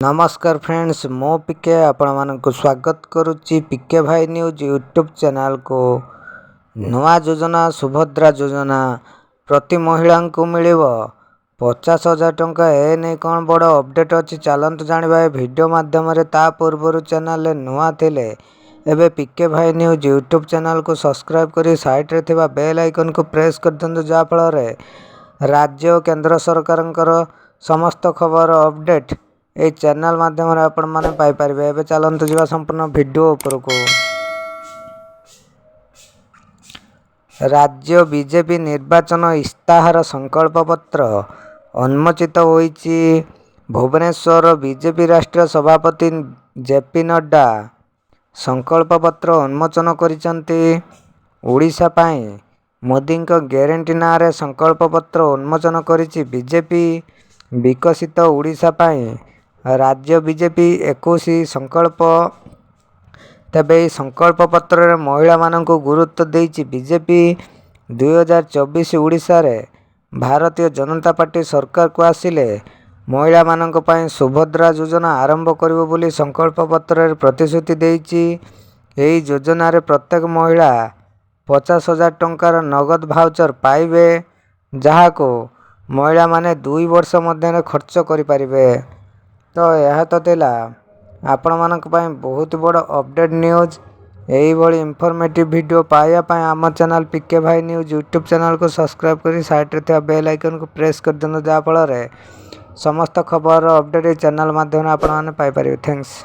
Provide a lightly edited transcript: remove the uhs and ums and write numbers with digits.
नमस्कार फ्रेंड्स, मो पिके आपण को स्वागत करुच्ची पिके भाई न्यूज यूट्यूब चैनल को। नवा योजना सुभद्रा योजना प्रति महिला को मिलिब 50,000 टंका। ए नहीं कौन बड़ अपडेट अच्छी चलत जाना वीडियो माध्यम ता पूर्व चैनल नुआ थिले एबे पिके भाई न्यूज यूट्यूब चैनल को सब्सक्राइब करी साइड रे थिबा बेल आइकन को प्रेस कर दिंतु, जहाँ फल राज्य और केंद्र सरकार समस्त खबर अपडेट ये चैनल माध्यम आपण माने पाई परिबे। एबे चलंतु जीवा संपूर्ण वीडियो ऊपर को। राज्य बीजेपी निर्वाचन इस्ताहार संकल्प पत्र उन्मोचित होईची। भुवनेश्वर बीजेपी राष्ट्रीय सभापति जेपी नड्डा संकल्प पत्र उन्मोचन करिसंती। ओडिशा पाई मोदी ग्यारंटी नारे संकल्प पत्र उन्मोचन करिछि बीजेपी। विकसित ओडिशा पाई राज्य बीजेपी 21 संकल्प। तेबे संकल्प पत्र रे महिला मानक गुरुत्व देइछि बीजेपी। 2024 ओडिशा रे भारतीय जनता पार्टी सरकार को आसिले महिला मानक पाई सुभद्रा योजना आरंभ करिवो बोली संकल्प पत्र रे प्रतिश्रुति देइछि। एही योजना रे प्रत्येक महिला 50,000 टंकार नगद भाउचर पाइबे, जहाँ को महिला माने 2 वर्ष मध्य खर्च करि परिबे। तो यह तो थिला आपण मानक पाई बहुत बड़ अपडेट न्यूज। यही भली इंफॉर्मेटिव वीडियो पाया पाए आम चैनल पिके भाई न्यूज यूट्यूब चैनल को सब्सक्राइब करी साइड रे थिबा बेल आइकन को प्रेस कर दिनु, जहाँ फल समस्त खबर अपडेट चैनल माध्यम आपण माने पाई परिबे। थैंक्स।